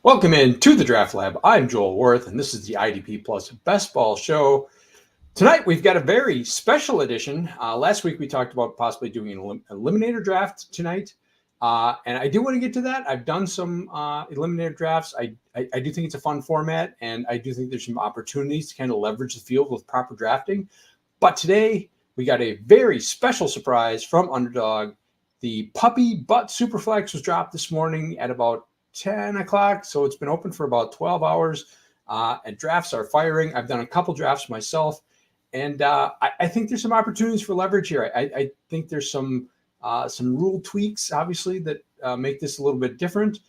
Welcome in to the Draft Lab. I'm Joel Worth, and this is the IDP Plus Best Ball Show. Tonight, we've got a very special edition. Last week, we talked about possibly doing an eliminator draft tonight, and I do want to get to that. I've done some eliminator drafts. I do think it's a fun format, and I do think there's some opportunities to kind of leverage the field with proper drafting. But today, we got a very special surprise from Underdog. The Puppy Butt Superflex was dropped this morning at about 10 o'clock. So it's been open for about 12 hours and drafts are firing. I've done a couple drafts myself. And I think there's some opportunities for leverage here. I think there's some rule tweaks, obviously, that make this a little bit different.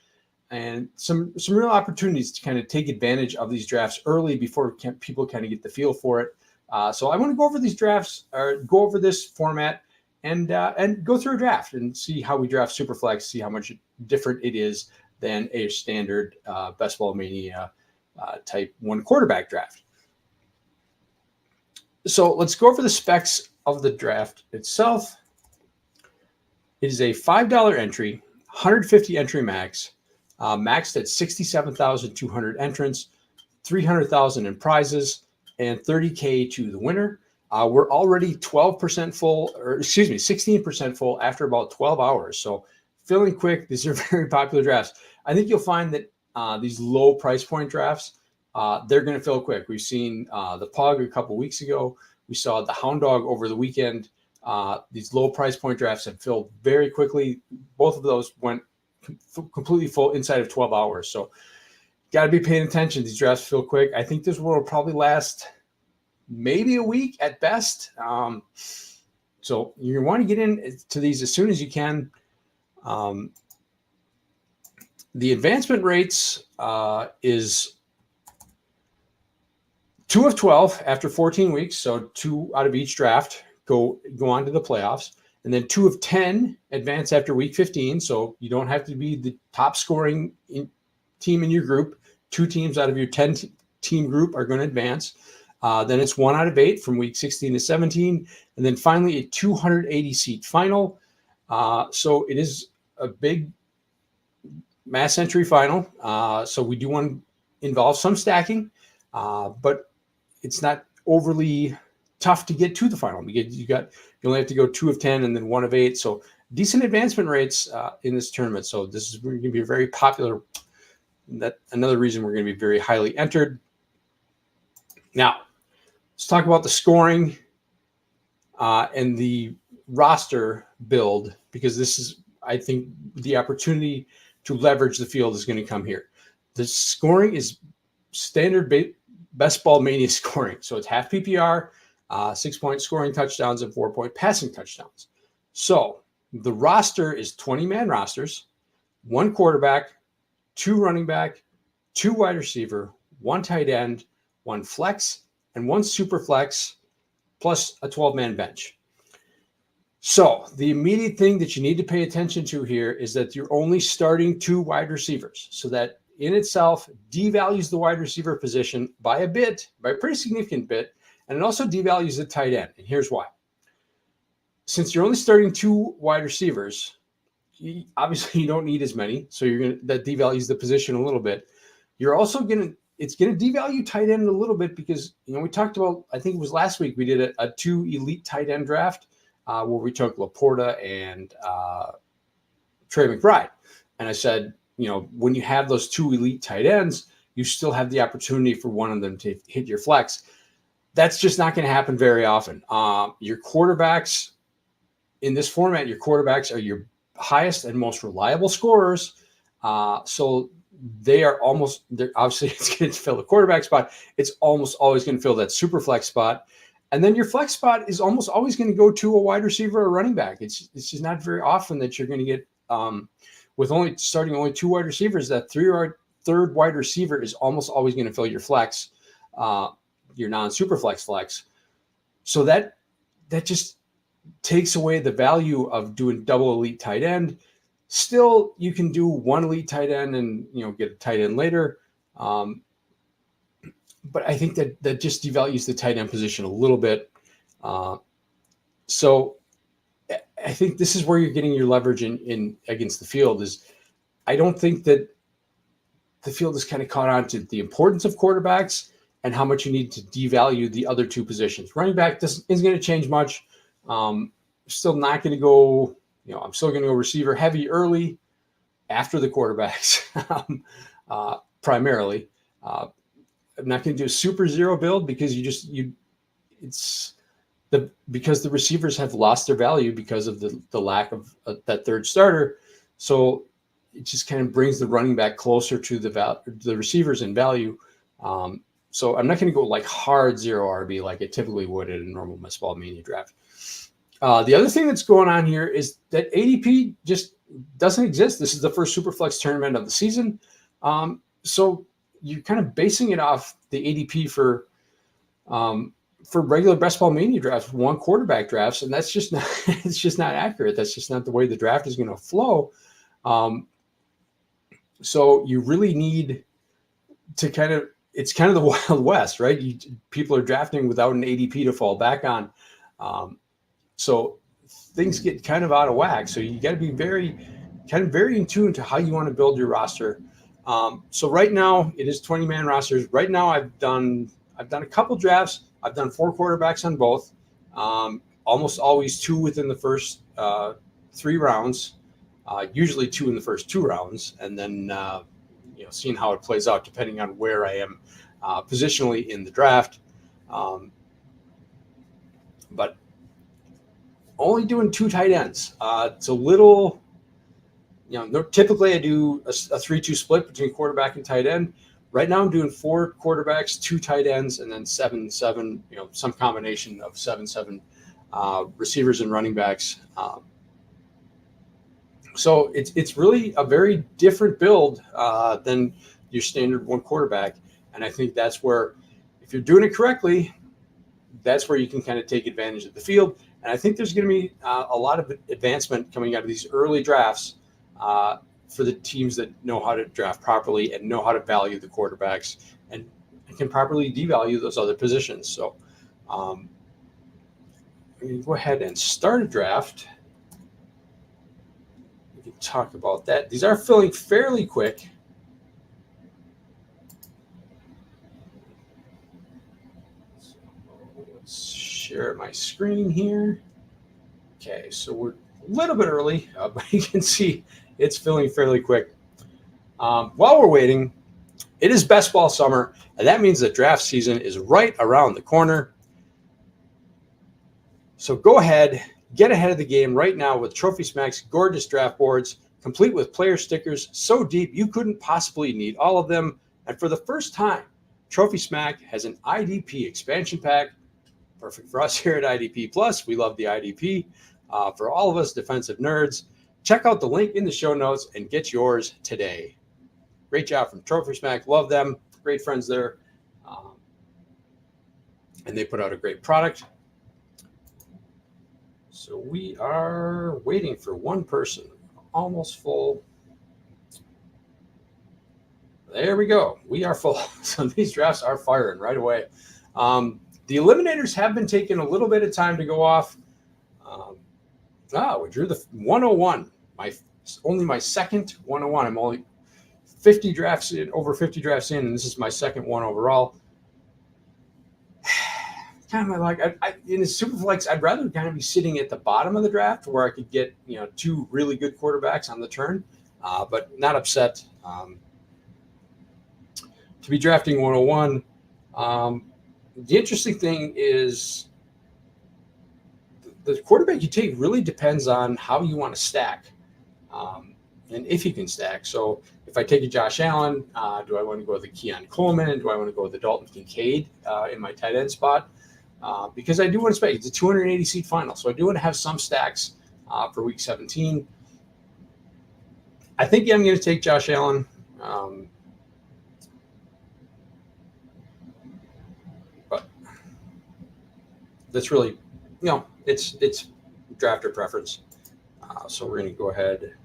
And some real opportunities to kind of take advantage of these drafts early before people kind of get the feel for it. So I want to go over these drafts or go over this format and go through a draft and see how we draft Superflex, see how much different it is than a standard Best Ball Mania type one quarterback draft. So let's go over the specs of the draft itself. It is a $5 entry, 150 entry max, maxed at 67,200 entrants, 300,000 in prizes, and 30K to the winner. We're already 12% full, or excuse me, 16% full after about 12 hours. So filling quick. These are very popular drafts. I think you'll find that these low price point drafts, they're going to fill quick. We've seen the Pug a couple weeks ago. We saw the Hound Dog over the weekend. These low price point drafts have filled very quickly. Both of those went completely full inside of 12 hours. So got to be paying attention. These drafts fill quick. I think this will probably last maybe a week at best. So you want to get into these as soon as you can. The advancement rates is 2 of 12 after 14 weeks. So 2 out of each draft go on to the playoffs. And then 2 of 10 advance after week 15. So you don't have to be the top scoring team in your group. 2 teams out of your 10 team group are going to advance. Then it's 1 out of 8 from week 16 to 17. And then finally a 280 seat final. So it is a big mass entry final. So we do want to involve some stacking, but it's not overly tough to get to the final. You only have to go 2 of 10 and then 1 of 8. So decent advancement rates in this tournament. So this is going to be very popular. That's another reason we're going to be very highly entered. Now, let's talk about the scoring and the roster build, because this is, I think, the opportunity to leverage the field is going to come here. The scoring is standard Best Ball Mania scoring. So it's half PPR, 6-point scoring touchdowns, and 4-point passing touchdowns. So the roster is 20-man rosters, 1 quarterback, 2 running back, 2 wide receiver, 1 tight end, 1 flex, and 1 super flex, plus a 12-man bench. So the immediate thing that you need to pay attention to here is that you're only starting 2 wide receivers. So that in itself devalues the wide receiver position by a pretty significant bit. And it also devalues the tight end. And here's why. Since you're only starting 2 wide receivers, obviously you don't need as many. So that devalues the position a little bit. You're also it's going to devalue tight end a little bit because, we talked about, I think it was last week, we did a 2 elite tight end draft. Where we took Laporta and Trey McBride. And I said, when you have those 2 elite tight ends, you still have the opportunity for one of them to hit your flex. That's just not going to happen very often. Your quarterbacks in this format, your quarterbacks are your highest and most reliable scorers. So obviously it's going to fill the quarterback spot. It's almost always going to fill that super flex spot. And then your flex spot is almost always going to go to a wide receiver or running back. It's just not very often that you're going to get, with starting only 2 wide receivers, that 3rd wide receiver is almost always going to fill your flex, your non-super flex. So that just takes away the value of doing double elite tight end. Still, you can do 1 elite tight end and get a tight end later. But I think that just devalues the tight end position a little bit. So I think this is where you're getting your leverage in against the field. Is I don't think that the field has kind of caught on to the importance of quarterbacks and how much you need to devalue the other two positions. Running back isn't going to change much. Still not going to go, I'm still going to go receiver heavy early after the quarterbacks, primarily. I'm not going to do a super zero build because because the receivers have lost their value because of the lack of that third starter. So it just kind of brings the running back closer to the receivers in value. So I'm not going to go like hard zero RB like I typically would at a normal Best Ball Mania draft. The other thing that's going on here is that ADP just doesn't exist. This is the first Superflex tournament of the season. So you're kind of basing it off the ADP for regular Best Ball Mania drafts, one quarterback drafts, and that's just not, it's just not accurate. That's just not the way the draft is going to flow. So you really need to it's kind of the Wild West, right? People are drafting without an ADP to fall back on. So things get kind of out of whack. So you got to be very in tune to how you want to build your roster. So right now it is 20-man rosters. Right now I've done a couple drafts. I've done 4 quarterbacks on both. Almost always 2 within the first 3 rounds. Usually 2 in the first 2 rounds, and then seeing how it plays out depending on where I am positionally in the draft. But only doing 2 tight ends. It's a little, typically I do a 3-2 split between quarterback and tight end. Right now I'm doing 4 quarterbacks, 2 tight ends, and then 7-7, some combination of 7-7 receivers and running backs. So it's really a very different build than your standard one quarterback. And I think that's where, if you're doing it correctly, that's where you can kind of take advantage of the field. And I think there's going to be a lot of advancement coming out of these early drafts for the teams that know how to draft properly and know how to value the quarterbacks and can properly devalue those other positions. So I'm going to go ahead and start a draft. We can talk about that. These are filling fairly quick. So let's share my screen here. Okay, so we're a little bit early, but you can see it's filling fairly quick. While we're waiting, it is best ball summer, and that means the draft season is right around the corner. So go ahead, get ahead of the game right now with Trophy Smack's gorgeous draft boards, complete with player stickers so deep you couldn't possibly need all of them. And for the first time, Trophy Smack has an IDP expansion pack, perfect for us here at IDP+. We love the IDP. For all of us defensive nerds, check out the link in the show notes and get yours today. Great job from Trophy Smack. Love them. Great friends there. And they put out a great product. So we are waiting for one person. Almost full. There we go. We are full. So these drafts are firing right away. The eliminators have been taking a little bit of time to go off. We drew the 101. Only my second 101. I'm only 50 drafts in, over 50 drafts in, and this is my second one overall. Kind of like in a Superflex, I'd rather kind of be sitting at the bottom of the draft where I could get 2 really good quarterbacks on the turn, but not upset to be drafting 101. The interesting thing is the quarterback you take really depends on how you want to stack, and if you can stack. So if I take a Josh Allen, do I want to go with the Keon Coleman? Do I want to go with the Dalton Kincaid in my tight end spot? Because I do want to spec. It's a 280-seat final, so I do want to have some stacks for Week 17. I think I'm going to take Josh Allen. But that's really, it's drafter preference. So we're going to go ahead,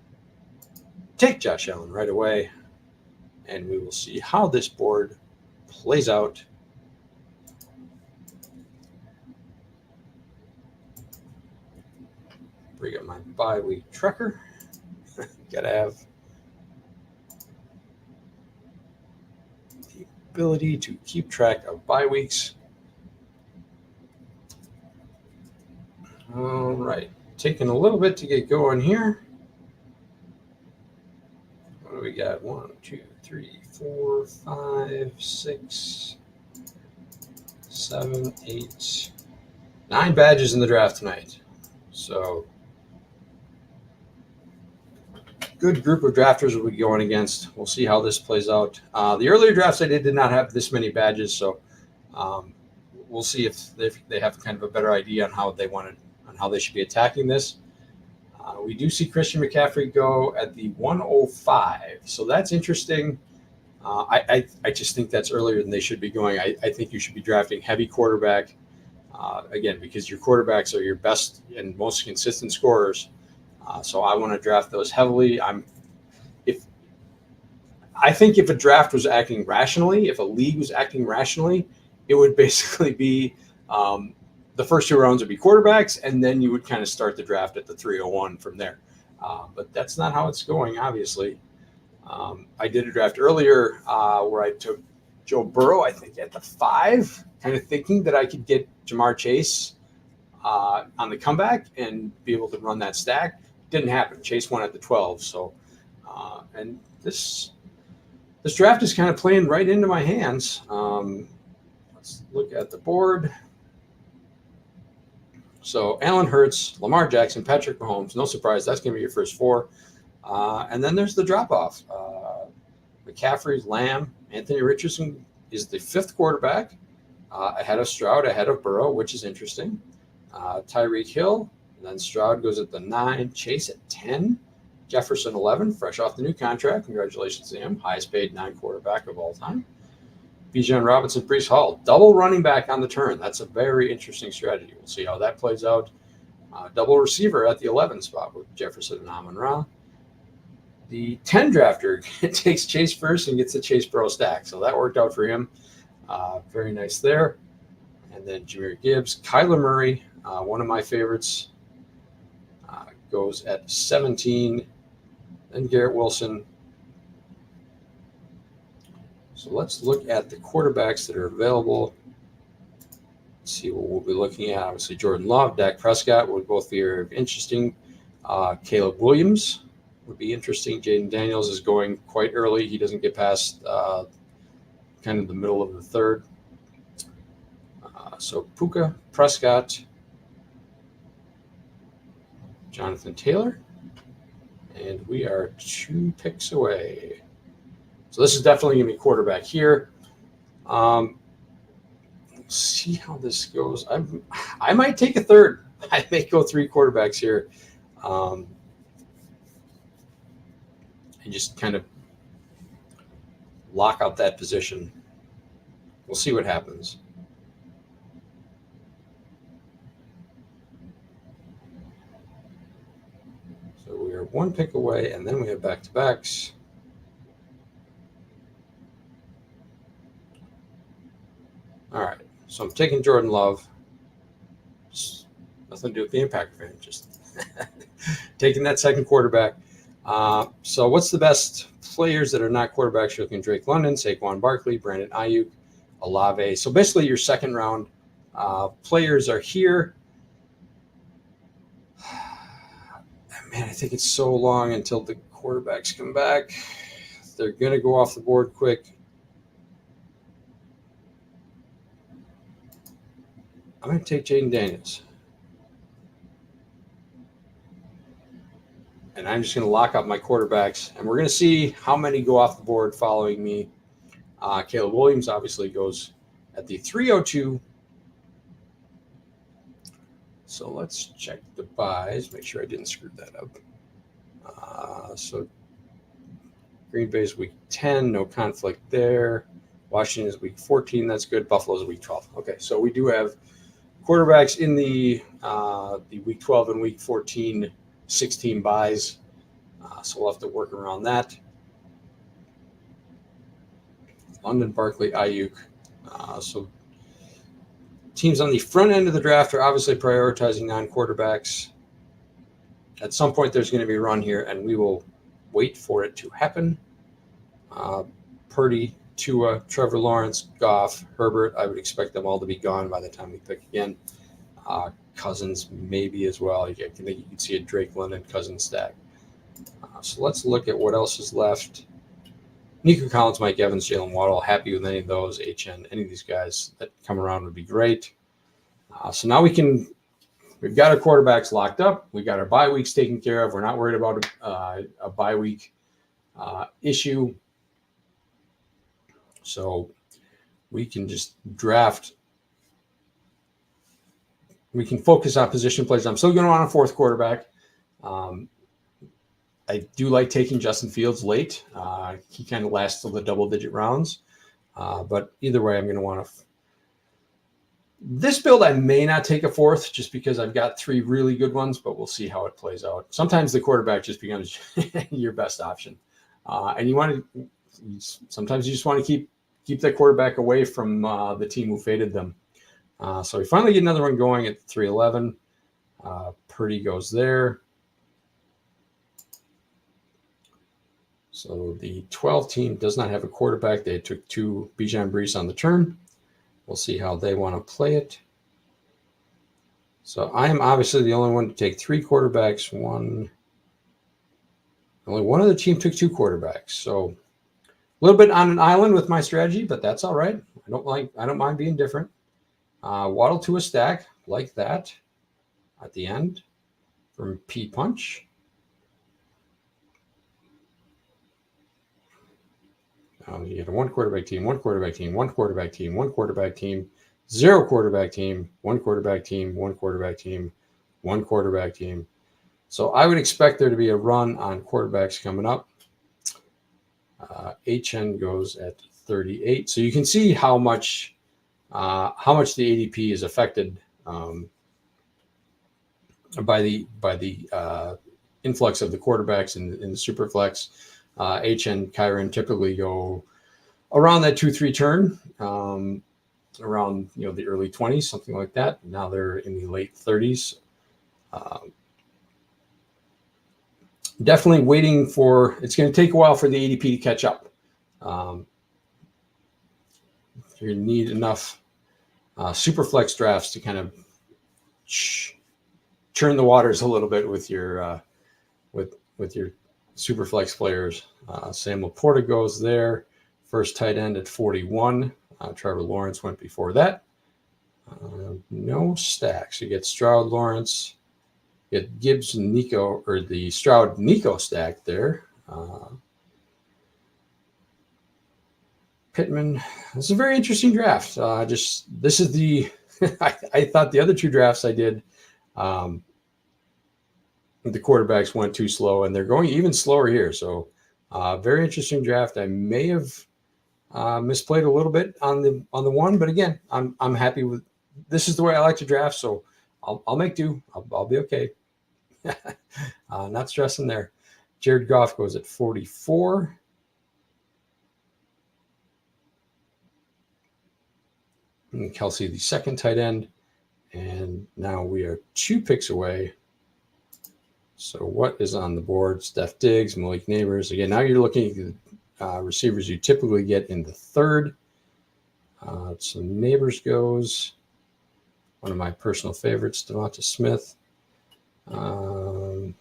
take Josh Allen right away, and we will see how this board plays out. Bring up my bye-week tracker. Gotta have the ability to keep track of bye weeks. All right, taking a little bit to get going here. What do we got? 1, 2, 3, 4, 5, 6, 7, 8, 9 badges in the draft tonight. So good group of drafters we'll be going against. We'll see how this plays out. The earlier drafts I did not have this many badges, so we'll see if they have kind of a better idea on how they should be attacking this. We do see Christian McCaffery go at the 105, so that's interesting. I just think that's earlier than they should be going. I think you should be drafting heavy quarterback, again, because your quarterbacks are your best and most consistent scorers. So I want to draft those heavily. I think if a draft was acting rationally, if a league was acting rationally, it would basically be the first 2 rounds would be quarterbacks, and then you would kind of start the draft at the 301 from there. But that's not how it's going, obviously. I did a draft earlier where I took Joe Burrow, I think, at the 5, kind of thinking that I could get Jamar Chase on the comeback and be able to run that stack. Didn't happen. Chase won at the 12. So, and this draft is kind of playing right into my hands. Let's look at the board. So Allen Hurts, Lamar Jackson, Patrick Mahomes. No surprise, that's going to be your first 4. And then there's the drop-off. McCaffrey, Lamb, Anthony Richardson is the 5th quarterback, ahead of Stroud, ahead of Burrow, which is interesting. Tyreek Hill, and then Stroud goes at the 9, Chase at 10, Jefferson 11, fresh off the new contract. Congratulations to him, highest paid non-quarterback of all time. Bijan Robinson, Breece Hall, double running back on the turn. That's a very interesting strategy. We'll see how that plays out. Double receiver at the 11 spot with Jefferson and Amon-Ra. The 10 drafter takes Chase first and gets the Chase Burrow stack. So that worked out for him. Very nice there. And then Jahmyr Gibbs, Kyler Murray, one of my favorites, goes at 17. Then Garrett Wilson. So let's look at the quarterbacks that are available. Let's see what we'll be looking at. Obviously, Jordan Love, Dak Prescott would both be interesting. Caleb Williams would be interesting. Jayden Daniels is going quite early. He doesn't get past kind of the middle of the 3rd. So Puka, Prescott, Jonathan Taylor, and we are 2 picks away. So this is definitely going to be quarterback here. Let's see how this goes. I might take a 3rd. I may go 3 quarterbacks here. And just kind of lock out that position. We'll see what happens. So we are 1 pick away, and then we have back-to-backs. All right, so I'm taking Jordan Love. Just nothing to do with being a Packer fan, just taking that 2nd quarterback. So what's the best players that are not quarterbacks? You're looking at Drake London, Saquon Barkley, Brandon Ayuk, Olave. So basically your 2nd round players are here. Man, I think it's so long until the quarterbacks come back. They're going to go off the board quick. I'm going to take Jayden Daniels. And I'm just going to lock up my quarterbacks. And we're going to see how many go off the board following me. Caleb Williams obviously goes at the 302. So let's check the buys. Make sure I didn't screw that up. So Green Bay's week 10. No conflict there. Washington is week 14. That's good. Buffalo's week 12. Okay, so we do have quarterbacks in the week 12 and week 14, 16 buys. So we'll have to work around that. London, Barkley, Ayuk. So teams on the front end of the draft are obviously prioritizing non-quarterbacks. At some point, there's going to be a run here, and we will wait for it to happen. Purdy, Tua, Trevor Lawrence, Goff, Herbert. I would expect them all to be gone by the time we pick again. Cousins maybe as well. I think you can see a Drake London Cousins stack. So let's look at what else is left. Nico Collins, Mike Evans, Jaylen Waddle. Happy with any of those. HN, any of these guys that come around would be great. So now we've got our quarterbacks locked up. We got our bye weeks taken care of. We're not worried about a bye week issue. So we can just draft. We can focus on position players. I'm still going to want a fourth quarterback. I do like taking Justin Fields late. He kind of lasts till the double-digit rounds. But either way, I'm going to want to. This build, I may not take a fourth just because I've got three really good ones, but we'll see how it plays out. Sometimes the quarterback just becomes your best option. And sometimes you just want to keep that quarterback away from the team who faded them. So we finally get another one going at 311. Purdy goes there. So the 12 team does not have a quarterback. They took two Bijan Brees on the turn. We'll see how they want to play it. So I am obviously the only one to take three quarterbacks. Only one other team took two quarterbacks. So a little bit on an island with my strategy, but that's all right. I don't mind being different. Waddle to a stack like that at the end from P Punch. You get a one quarterback team, one quarterback team, one quarterback team, one quarterback team, zero quarterback team, one quarterback team, one quarterback team, one quarterback team. So I would expect there to be a run on quarterbacks coming up. HN goes at 38. So you can see how much the ADP is affected by the influx of the quarterbacks in the Superflex. HN Kyron typically go around that 2-3 turn, around the early 20s, something like that. Now they're in the late 30s. Definitely waiting for. It's going to take a while for the ADP to catch up. You need enough Superflex drafts to kind of churn the waters a little bit with your with your Superflex players. Sam Laporta goes there. First tight end at 41. Trevor Lawrence went before that. No stacks. You get Stroud, Lawrence. You get Gibbs and Nico, or the Stroud-Nico stack there. Pittman. It's a very interesting draft. This is the I thought the other two drafts I did, the quarterbacks went too slow, and they're going even slower here. So very interesting draft. I may have misplayed a little bit on the one, but again, I'm happy with. This is the way I like to draft, so I'll make do. I'll be okay. Not stressing there. Jared Goff goes at 44. And Kelsey, the second tight end. And now we are 2 picks away. So what is on the board? Steph Diggs, Malik Neighbors. Again, now you're looking at receivers you typically get in the third. So Neighbors goes. One of my personal favorites, Devonta Smith. Alan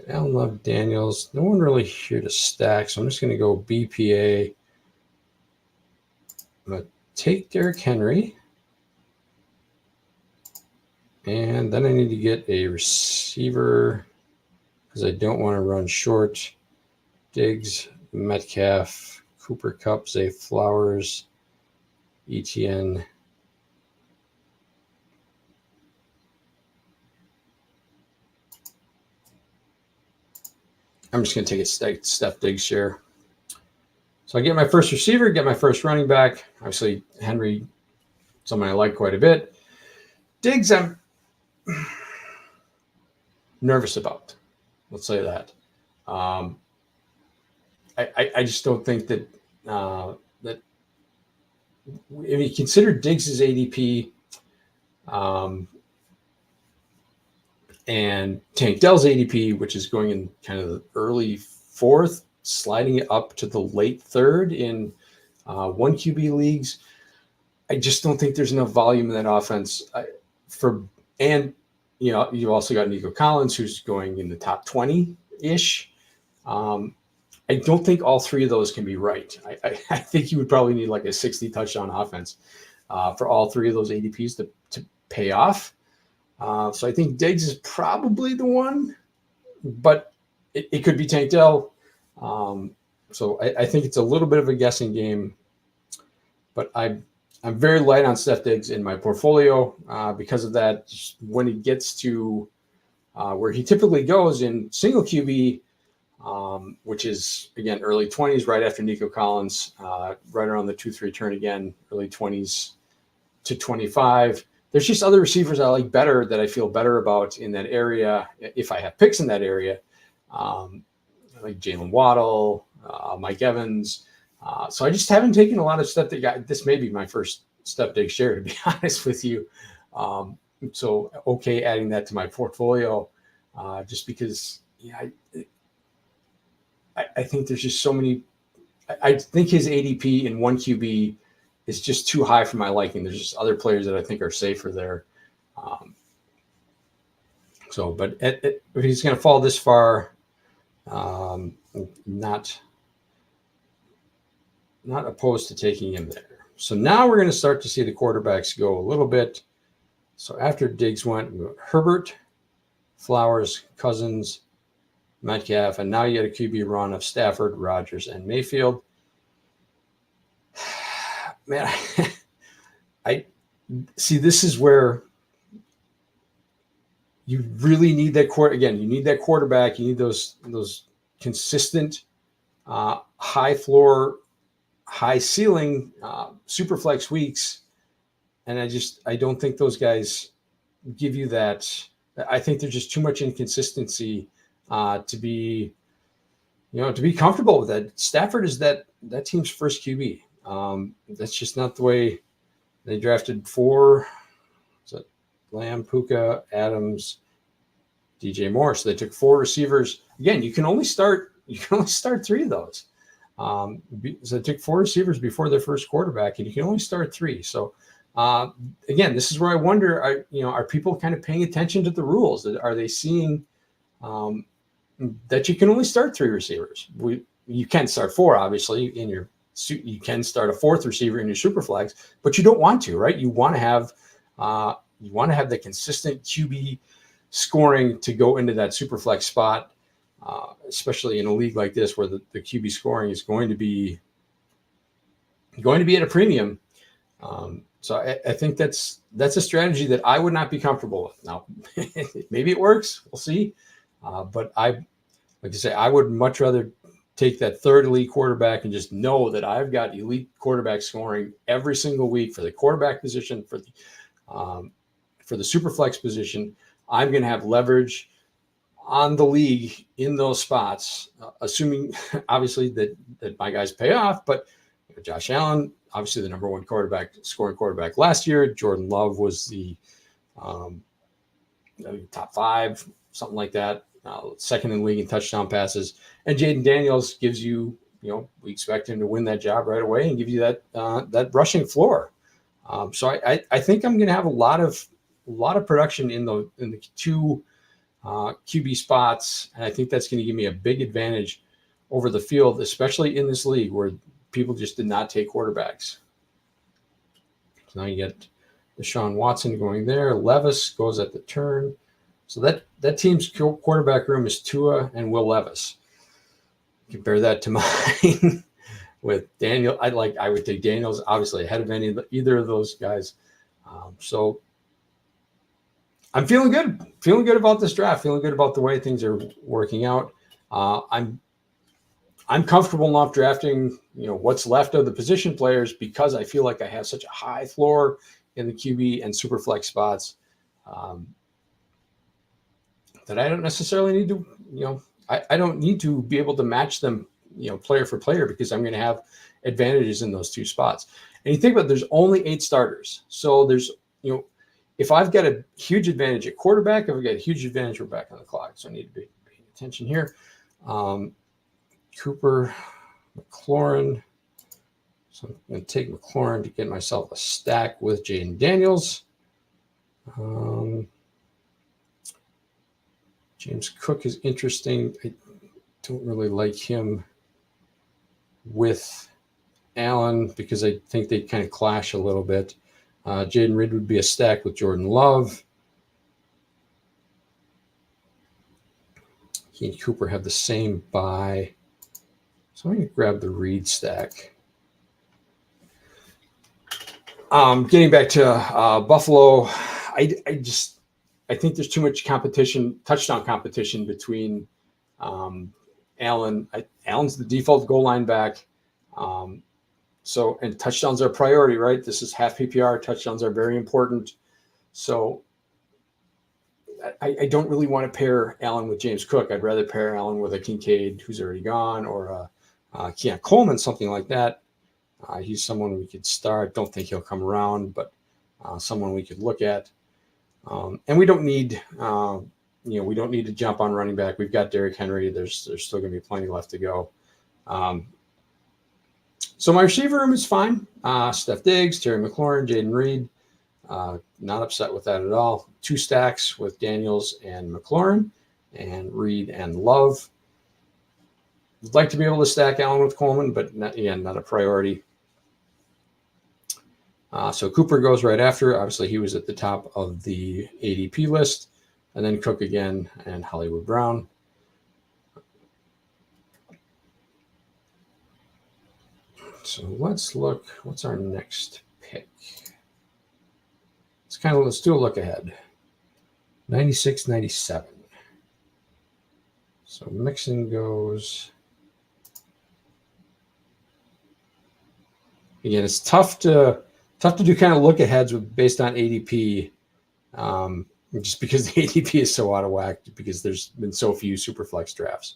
Love Daniels. No one really here to stack, so I'm just going to go BPA. I'm going to take Derrick Henry. And then I need to get a receiver because I don't want to run short. Diggs, Metcalf, Cooper Kupp, Zay Flowers, ETN. I'm just going to take a Steph Diggs share. So I get my first receiver, get my first running back. Obviously, Henry, someone I like quite a bit. Diggs, I'm nervous about. Let's say that. I just don't think that that if you consider Diggs' ADP and Tank Dell's ADP, which is going in kind of the early fourth, sliding it up to the late third in One QB leagues, I just don't think there's enough volume in that offense and you've also got Nico Collins, who's going in the top 20-ish. I don't think all three of those can be right. I think you would probably need like a 60 touchdown offense for all three of those ADPs to pay off. So I think Diggs is probably the one, but it could be Tank Dell. So I think it's a little bit of a guessing game, but I'm very light on Steph Diggs in my portfolio because of that. Just when he gets to where he typically goes in single QB, which is, again, early 20s, right after Nico Collins, right around the 2-3 turn again, early 20s to 25. There's just other receivers I like better that I feel better about in that area if I have picks in that area, like Jaylen Waddle, Mike Evans. So I just haven't taken a lot of Steph Diggs. This may be my first Steph Diggs share, to be honest with you. So okay, adding that to my portfolio, just because I think there's just so many. I think his ADP in one QB is just too high for my liking. There's just other players that I think are safer there. But if he's going to fall this far, not opposed to taking him there. So now we're going to start to see the quarterbacks go a little bit. So after Diggs went, Herbert, Flowers, Cousins, Metcalf, and now you get a QB run of Stafford, Rodgers, and Mayfield. Man, I see. This is where you really need that again. You need that quarterback. You need those consistent, high floor, high ceiling, super flex weeks. And I don't think those guys give you that. I think there's just too much inconsistency to be comfortable with that. Stafford is that team's first QB. That's just not the way they drafted 4. So Lamb, Puka, Adams, DJ Moore. So they took 4 receivers. Again, you can only start 3 of those. So they took 4 receivers before their first quarterback, and you can only start 3. So again, this is where I wonder, are people kind of paying attention to the rules? Are they seeing that you can only start 3 receivers? You can start 4, obviously, you can start a 4th receiver in your super flex, but you don't want to, right? You want to have the consistent QB scoring to go into that super flex spot, especially in a league like this where the QB scoring is going to be at a premium. So I think that's a strategy that I would not be comfortable with. Now, maybe it works. We'll see. But like I say, I would much rather take that 3rd elite quarterback and just know that I've got elite quarterback scoring every single week for the quarterback position, for the super flex position. I'm going to have leverage on the league in those spots, assuming obviously that my guys pay off. But Josh Allen, obviously the number 1 scoring quarterback last year. Jordan Love was the top 5, something like that. 2nd in the league in touchdown passes. And Jayden Daniels gives you, we expect him to win that job right away and give you that rushing floor. So I think I'm going to have a lot of production in the 2 QB spots, and I think that's going to give me a big advantage over the field, especially in this league where people just did not take quarterbacks. So now you get Deshaun Watson going there. Levis goes at the turn. So that team's quarterback room is Tua and Will Levis. Compare that to mine with Daniel. I would take Daniels obviously ahead of either of those guys. So I'm feeling good about this draft, feeling good about the way things are working out. I'm comfortable enough drafting, what's left of the position players because I feel like I have such a high floor in the QB and super flex spots that I don't necessarily need to, I don't need to be able to match them, player for player because I'm going to have advantages in those 2 spots. And you think about it, there's only 8 starters. So there's, if I've got a huge advantage at quarterback, if I've got a huge advantage, we're back on the clock. So I need to be paying attention here. Cooper, McLaurin. So I'm going to take McLaurin to get myself a stack with Jayden Daniels. James Cook is interesting. I don't really like him with Allen because I think they kind of clash a little bit. Jayden Reed would be a stack with Jordan Love. He and Cooper have the same bye. So I'm going to grab the Reed stack. Getting back to Buffalo, I think there's too much competition, touchdown competition between Allen. Allen's the default goal line back. So, and touchdowns are a priority, right? This is half PPR. Touchdowns are very important. So I don't really want to pair Allen with James Cook. I'd rather pair Allen with a Kincaid who's already gone, or a Keon Coleman, something like that. He's someone we could start. Don't think he'll come around, but someone we could look at. And we don't need, we don't need to jump on running back. We've got Derrick Henery. There's still going to be plenty left to go. So my receiver room is fine. Steph Diggs, Terry McLaurin, Jayden Reed. Not upset with that at all. 2 stacks with Daniels and McLaurin, and Reed and Love. Would like to be able to stack Allen with Coleman, but not a priority. So Cooper goes right after. Obviously, he was at the top of the ADP list. And then Cook again and Hollywood Brown. So let's look. What's our next pick? Let's do a look ahead. 96, 97. So Mixon goes. Again, it's tough to do kind of look aheads based on ADP, just because the ADP is so out of whack because there's been so few Superflex drafts.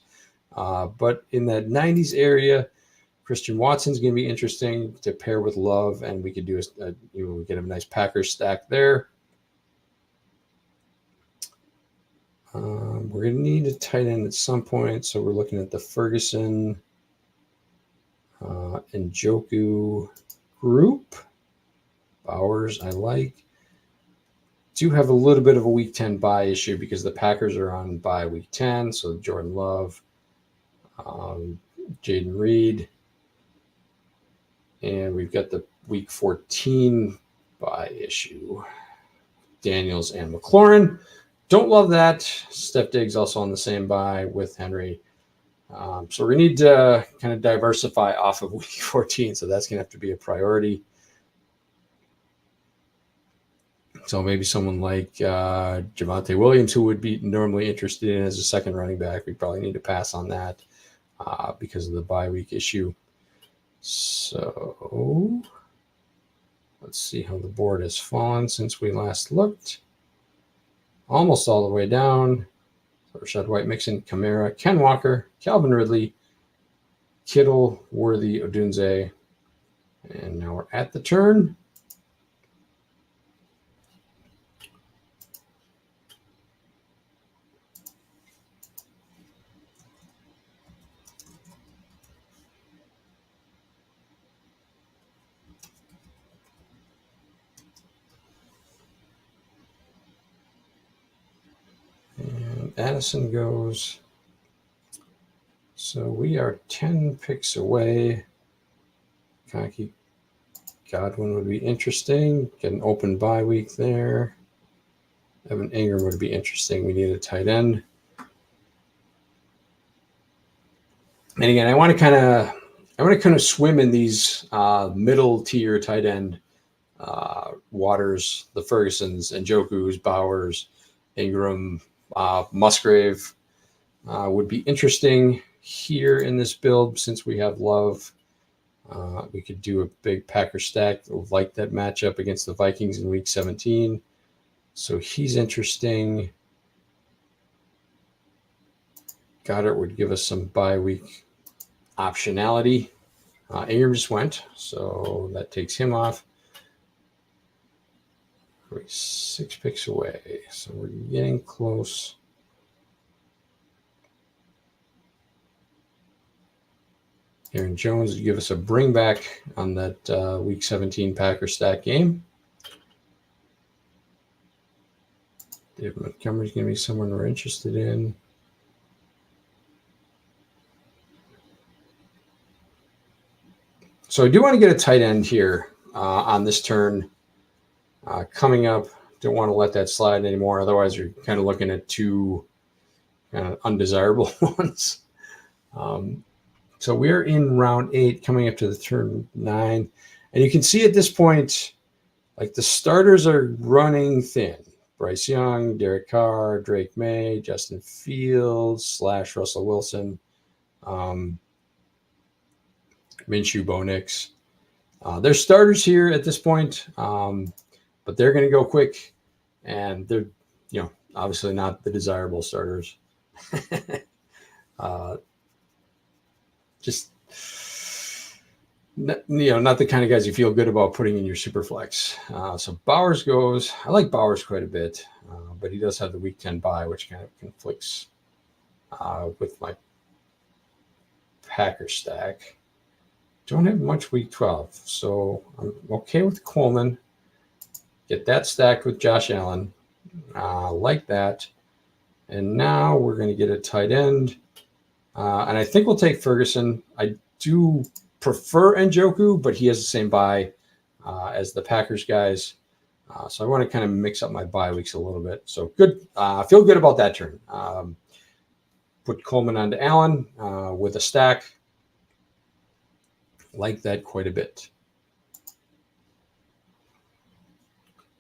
But in that 90s area, Christian Watson's going to be interesting to pair with Love, and we could do we get a nice Packers stack there. We're going to need a tight end at some point, so we're looking at the Ferguson and Njoku group. Bowers, I like. Do have a little bit of a week 10 bye issue because the Packers are on bye week 10. So Jordan Love, Jayden Reed, and we've got the week 14 bye issue. Daniels and McLaurin. Don't love that. Steph Diggs also on the same bye with Henry. So we need to kind of diversify off of week 14. So that's going to have to be a priority. So maybe someone like Javonte Williams, who would be normally interested in as a second running back, we probably need to pass on that because of the bye week issue. So let's see how the board has fallen since we last looked. Almost all the way down. So Rashad White, Mixon, Kamara, Ken Walker, Calvin Ridley, Kittle, Worthy, Odunze. And now we're at the turn. Addison goes. So we are 10 picks away. Kaki Godwin would be interesting. Get an open bye week there. Evan Ingram would be interesting. We need a tight end. And again, I want to kind of swim in these middle tier tight end waters, the Fergusons, Njoku's, Bowers, Ingram, Musgrave would be interesting here in this build since we have Love. We could do a big Packer stack like that matchup against the Vikings in week 17. So he's interesting. Goddard would give us some bye week optionality. Ingram just went, so that takes him off. We're 6 picks away, so we're getting close. Aaron Jones give us a bring back on that Week 17 Packer stack game. David Montgomery's going to be someone we're interested in. So I do want to get a tight end here on this turn coming up. Don't want to let that slide anymore. Otherwise, you're kind of looking at two kind of undesirable ones. So we're in round 8, coming up to the turn 9. And you can see at this point, like the starters are running thin. Bryce Young, Derek Carr, Drake May, Justin Fields / Russell Wilson, Minshew, Bo Nix. They're starters here at this point, but they're going to go quick, and they're, obviously not the desirable starters. Just not the kind of guys you feel good about putting in your super flex. So Bowers goes. I like Bowers quite a bit, but he does have the week 10 bye, which kind of conflicts with my Packer stack. Don't have much week 12, so I'm okay with Coleman. Get that stacked with Josh Allen. Like that. And now we're going to get a tight end. And I think we'll take Ferguson. I do prefer Njoku, but he has the same bye as the Packers guys. So I want to kind of mix up my bye weeks a little bit. So good. I feel good about that turn. Put Coleman onto Allen with a stack. Like that quite a bit.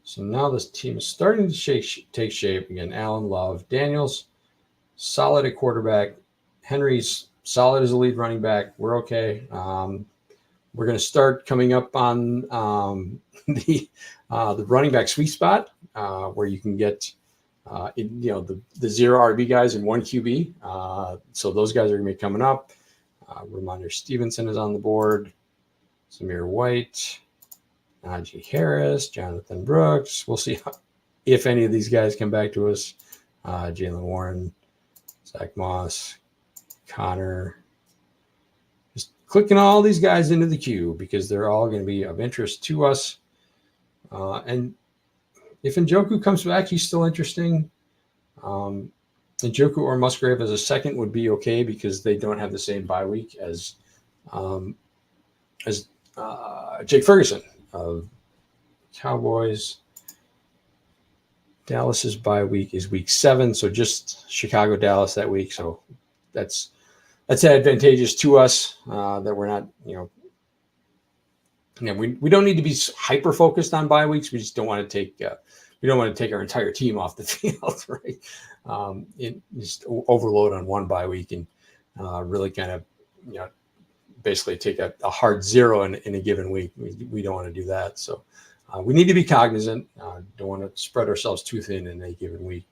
So now this team is starting to take shape. Again, Allen, Love, Daniels, solid at quarterback. Henry's solid as a lead running back. We're okay. We're going to start coming up on the running back sweet spot where you can get the 0 RB guys and 1 QB. So those guys are going to be coming up. Reminder: Stevenson is on the board. Zamir White, Najee Harris, Jonathan Brooks. We'll see if any of these guys come back to us. Jaylen Warren, Zach Moss, Connor. Just clicking all these guys into the queue because they're all going to be of interest to us. And if Njoku comes back, he's still interesting. Njoku or Musgrave as a second would be okay because they don't have the same bye week as Jake Ferguson of Cowboys. Dallas's bye week is week 7, so just Chicago, Dallas that week. So that's advantageous to us that we're not, we don't need to be hyper focused on bye weeks. We just don't want to take our entire team off the field, right? Just overload on one bye week and really kind of, basically take a hard 0 in a given week. We don't want to do that. So we need to be cognizant. Don't want to spread ourselves too thin in a given week.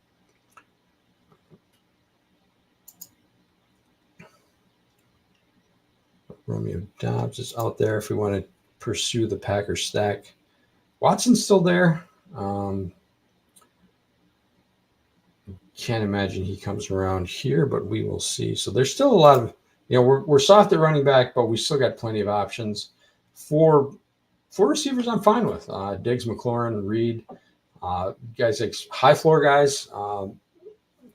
Romeo Dobbs is out there if we want to pursue the Packers stack. Watson's still there. Can't imagine he comes around here, but we will see. So there's still a lot of, we're soft at running back, but we still got plenty of options. For receivers, I'm fine with. Diggs, McLaurin, Reed, guys like high floor guys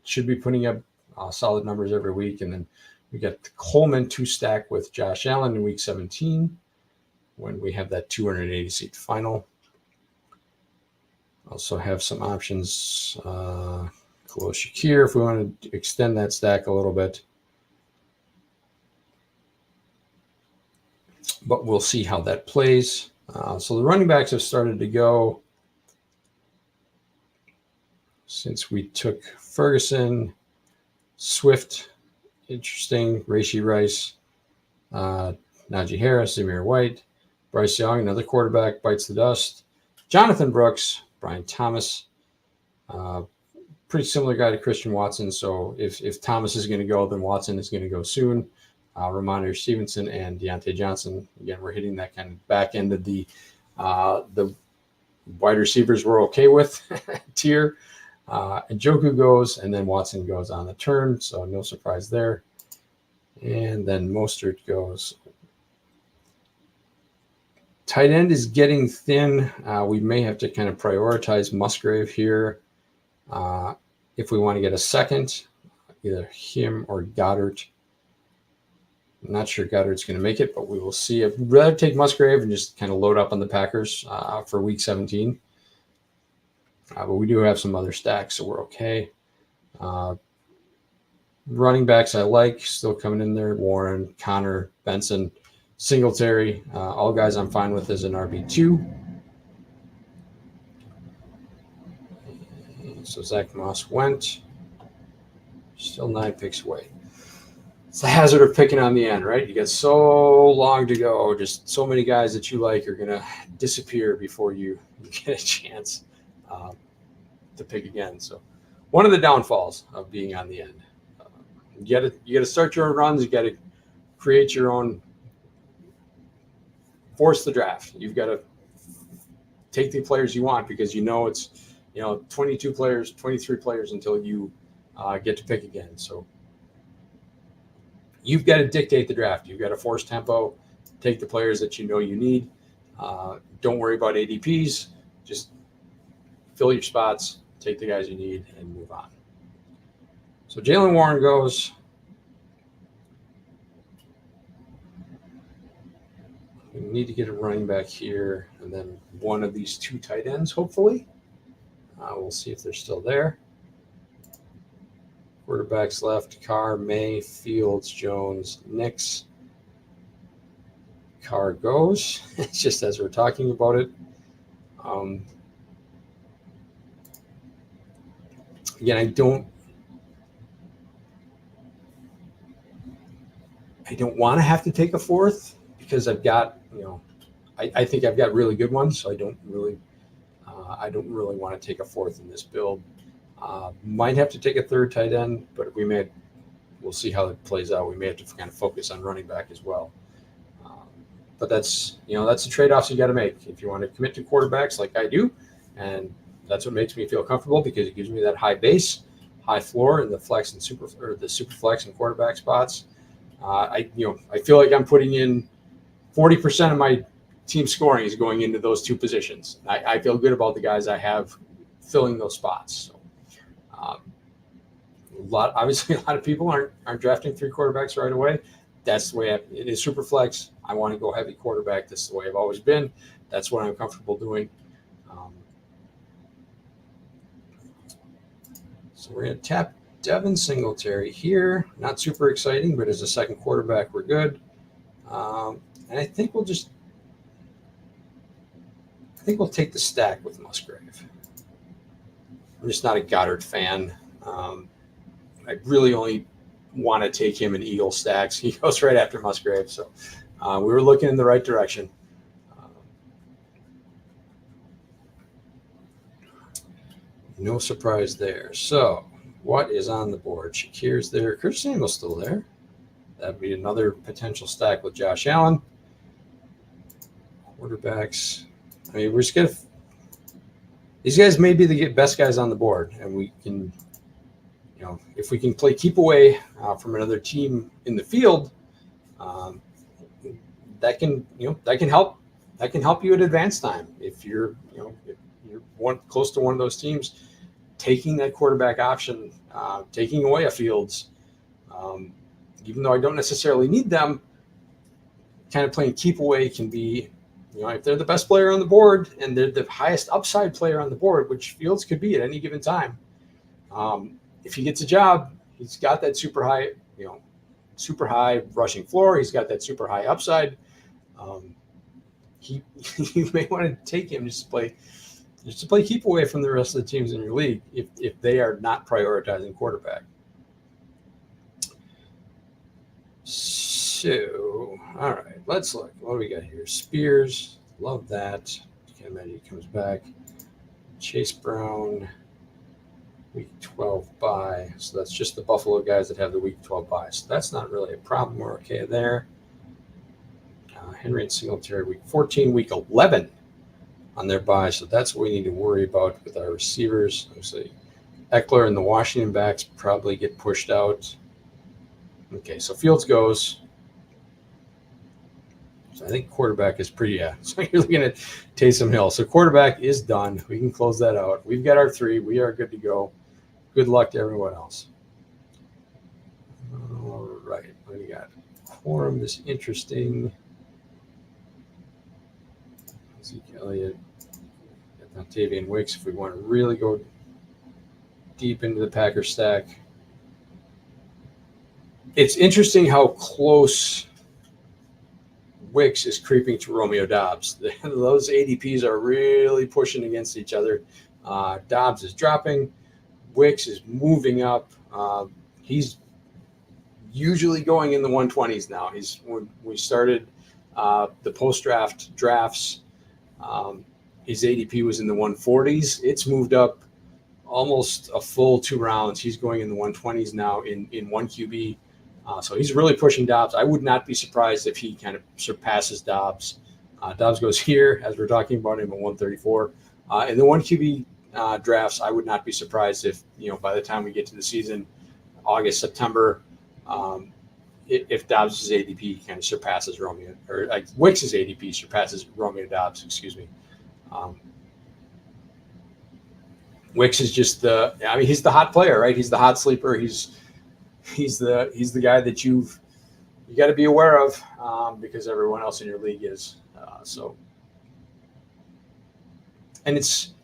should be putting up solid numbers every week. And then we got the Coleman 2 stack with Josh Allen in week 17 when we have that 280 seat final. Also have some options. Khalil Shakir if we want to extend that stack a little bit. But we'll see how that plays. So the running backs have started to go since we took Ferguson, Swift, interesting, Rashee Rice, Najee Harris, Zamir White, Bryce Young, another quarterback, bites the dust, Jonathan Brooks, Brian Thomas, pretty similar guy to Christian Watson. So if Thomas is going to go, then Watson is going to go soon. Reminder: Stevenson and Deontay Johnson. Again, we're hitting that kind of back end of the wide receivers we're okay with tier. Njoku goes, and then Watson goes on the turn, so no surprise there. And then Mostert goes Tight end is getting thin. We may have to kind of prioritize Musgrave here if we want to get a second, either him or Goddard. I'm not sure Goddard's going to make it, but we will see. I'd rather take Musgrave and just kind of load up on the Packers for Week 17. But we do have some other stacks, so we're okay. Running backs I like, still coming in there. Warren, Connor, Benson, Singletary, all guys I'm fine with as an RB2. So Zach Moss went. Still 9 picks away. It's the hazard of picking on the end, right? You got so long to go. Just so many guys that you like are going to disappear before you get a chance to pick again. So one of the downfalls of being on the end. You got to start your own runs. You got to create your own. Force the draft. You've got to take the players you want because it's 22 players, 23 players until you get to pick again. So you've got to dictate the draft. You've got to force tempo, take the players that you need. Don't worry about ADPs. Just fill your spots, take the guys you need, and move on. So Jaylen Warren goes. We need to get a running back here, and then one of these 2 tight ends, hopefully. We'll see if they're still there. Quarterbacks left, Carr, May, Fields, Jones, Nix. Carr goes. It's just as we're talking about it. Again, I don't want to have to take a 4th because I've got, I think I've got really good ones, so I don't really want to take a 4th in this build. Might have to take a 3rd tight end, but we'll see how it plays out. We may have to kind of focus on running back as well. But that's the trade-offs you got to make if you want to commit to quarterbacks like I do, and that's what makes me feel comfortable because it gives me that high base, high floor in the flex and the super flex and quarterback spots. I feel like I'm putting in 40% of my team scoring is going into those 2 positions. I feel good about the guys I have filling those spots. So, a lot of people aren't drafting 3 quarterbacks right away. That's the way it is super flex. I want to go heavy quarterback. This is the way I've always been. That's what I'm comfortable doing. So we're going to tap Devin Singletary here. Not super exciting, but as a second quarterback, we're good. And I think we'll take the stack with Musgrave. I'm just not a Goddard fan. I really only want to take him in Eagle stacks. He goes right after Musgrave. So we were looking in the right direction. No surprise there. So what is on the board? Shakir's there. Curtis Samuel's still there. That'd be another potential stack with Josh Allen. Quarterbacks. I mean, we're just going to – these guys may be the best guys on the board, and we can – if we can play keep away from another team in the field, that can help you at advance time. If you're close to one of those teams, taking that quarterback option, taking away a Fields, even though I don't necessarily need them, kind of playing keep away can be, if they're the best player on the board and they're the highest upside player on the board, which Fields could be at any given time. If he gets a job, he's got that super high rushing floor. He's got that super high upside. You may want to take him just to play keep away from the rest of the teams in your league if they are not prioritizing quarterback. So, all right, let's look. What do we got here? Spears, love that. Can't imagine he comes back. Chase Brown. Week 12 bye. So that's just the Buffalo guys that have the week 12 bye. So that's not really a problem. We're okay there. Henry and Singletary week 14, week 11 on their bye. So that's what we need to worry about with our receivers. Obviously, Eckler and the Washington backs probably get pushed out. Okay, so Fields goes. So I think quarterback is pretty, yeah. So you're looking at Taysom Hill. So quarterback is done. We can close that out. We've got our 3. We are good to go. Good luck to everyone else. All right. What do you got? Corum is interesting. Zeke Elliott. Dontayvion Wicks, if we want to really go deep into the Packer stack. It's interesting how close Wicks is creeping to Romeo Doubs. Those ADPs are really pushing against each other. Doubs is dropping. Wicks is moving up. He's usually going in the 120s now. When we started the post-draft drafts, his ADP was in the 140s. It's moved up almost a full 2 rounds. He's going in the 120s now in 1 QB. So he's really pushing Doubs. I would not be surprised if he kind of surpasses Doubs. Doubs goes here, as we're talking about him, at 134. In the 1 QB drafts, I would not be surprised if, by the time we get to the season, August, September, if Doubs' ADP kind of surpasses Romeo, or like Wicks' ADP surpasses Romeo Doubs, excuse me. Wicks is just he's the hot player, right? He's the hot sleeper. He's the guy that you got to be aware of because everyone else in your league is. And it's